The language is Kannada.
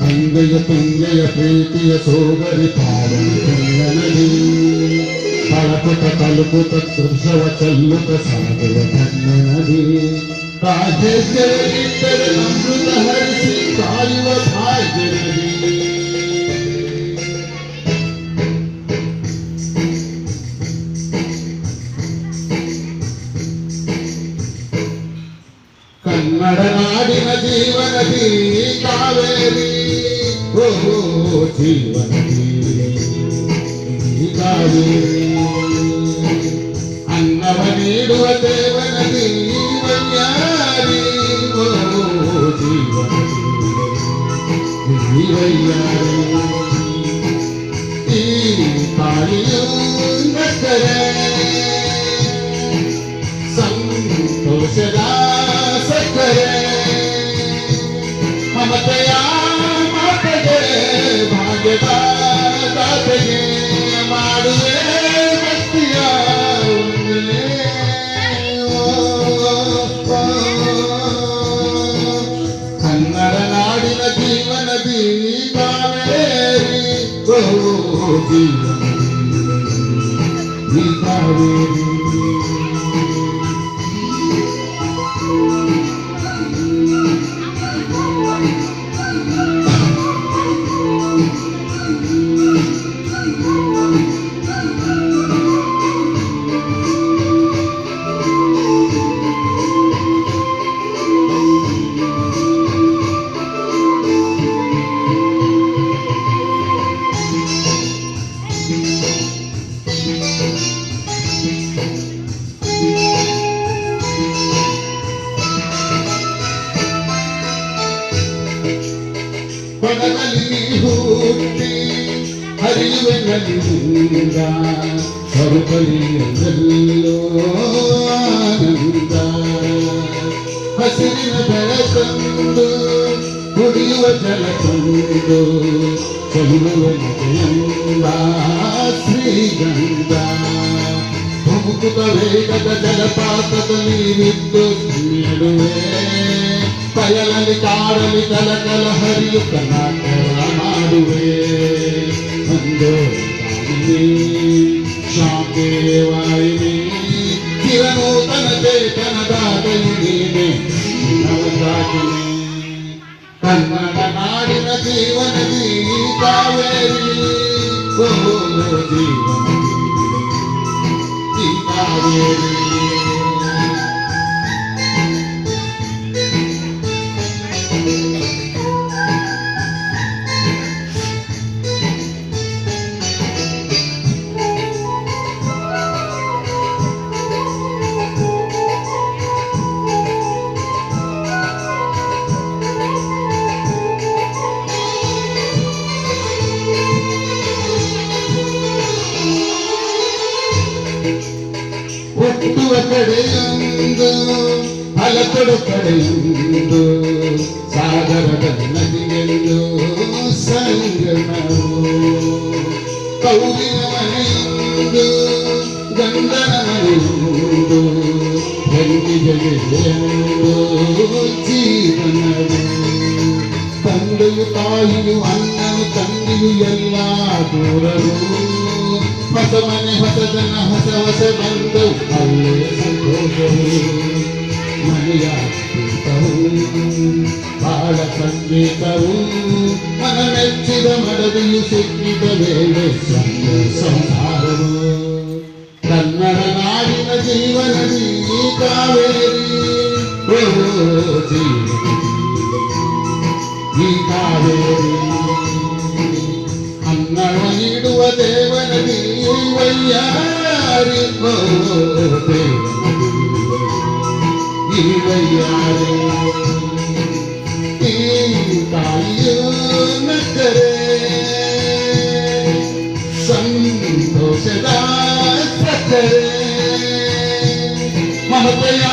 ಅಂಗಯ ತುಂಗೆಯ ಪ್ರೀತಿಯ ಸೋದರಿ ಪಾವನದಿ ಕಳಪುಟ ಕಲುಪುಟ ದೃಶ್ಯವ ಚೆಲ್ಲುತ ಸಾಗುವ ಕನ್ನಡಿ ರಾಜೇಶ್ವರಿದ್ದರೆ ಅಮೃತ ಹರಿಸಿ ಕಾಯುವ ಭಾಗ್ಯನದಿ ಕನ್ನಡ ನಾಡಿನ ಜೀವನದಿ ಕಾವೇರಿ ಓ ಜೀವನದಿ ಕಾವೇರಿ ಅನ್ನವ ನೀಡುವ ದೇವನದಿ ವೈಯಾರಿ ಓ ಜೀವನದಿ ವೈಯಾರಿ ಈ ತಾಯಿಯು ನಕ್ಕರೆ ಸಂತೋಷದ ಮಮತೆಯ ಮಾತೆಗೆ ಭಾಗ್ಯದ ದಾತೆಗೆ ಮಾಡುವೆ ಭಕ್ತಿಯ ಕನ್ನಡ ನಾಡಿನ ಜೀವನದಿ ಕಾವೇರಿ ಓ ಜೀವನದಿ ಕಾವೇರಿ ಕೊಡಗಲಿ ಹುಟ್ಟಿ ಹರಿಯುವೆ ನದಿಯಿಂದ ಸ್ವರೂಪಲಿಯಲ್ಲೋ ಆನಂದ ಹಸಿರಿನ ಬೆಳಕಂದು ಕುಡಿಯುವ ಜಲ ತಂದು ಚೆಲ್ಲುವ ನದಿಯಂದ ಶ್ರೀಗಂಧ ಧುಮುಕುತ ವೇಗದ ಜಲಪಾತದಲ್ಲಿ ವಿದ್ಯುತ್ ನೀಡುವೆ ಕಯಲಲ್ಲಿ ಕಾಡಲಿ ಕಲಕಲ ಹರಿಯುತ್ತ ನಾಟಕ ಮಾಡುವೆ ಒಂದು ಶಾಂತೇವಾಯಿನಿ ಚಿರನೂತನ ಚೇತನದಾಗಲಿ ನೀನೆ ನವದಾಗಿನಿ ಕನ್ನಡ ನಾಡಿನ ಜೀವನದಿ ಕಾವೇರಿ ಓ ಜೀವನದಿ ಈ ಕಾವೇರಿ ಹುಟ್ಟುವ ಕಡೆಯೊಂದು ಹಲಕೊಡು ಕಡೆಯೊಂದು ಸಾಗರದ ನದಿಯೆಂದು ಸಂಗಮವು ಕೌಲಿನ ಮನೆಯೊಂದು ಗಂಧನ ಮನೆಯೊಂದು ಹೆಂಡಿಗೆಯೊಂದು ಜೀವನವು ತಂದೆಯು ತಾಯಿಯು ಅಣ್ಣನು ತಂದೆಯು ಎಲ್ಲ ದೂರರು ಹೊಸ ಮನೆ ಹೊಸ ಜನ ಹೊಸ ಹೊಸ ಬಂದವು ಅಲ್ಲೇ ಸಂತೋಷವು ಮನೆಯ ಪೀಠವು ಬಾಳ ಸಂಗೀತವು ಮನ ಮೆಚ್ಚಿದ ಮಡದಿಯು ಸಿಕ್ಕಿದ ವೇಳೆ ಸಂಸಾರವು ಕನ್ನಡ ನಾಡಿನ ಜೀವನದಿ ಕಾವೇರಿ ಓ ಜೀವನದಿ ಈ ಕಾವೇರಿ ಅನ್ನವ ನೀಡುವ ದೇವನದಿ ವೈಯಾರಿ ಓ ದೇವನದಿ ಈ ವೈಯಾರಿ ಈ ತಾಯಿಯು ನಕ್ಕರೆ ಸಂತೋಷದ ಸಕ್ಕರೆ ಮಮತೆಯ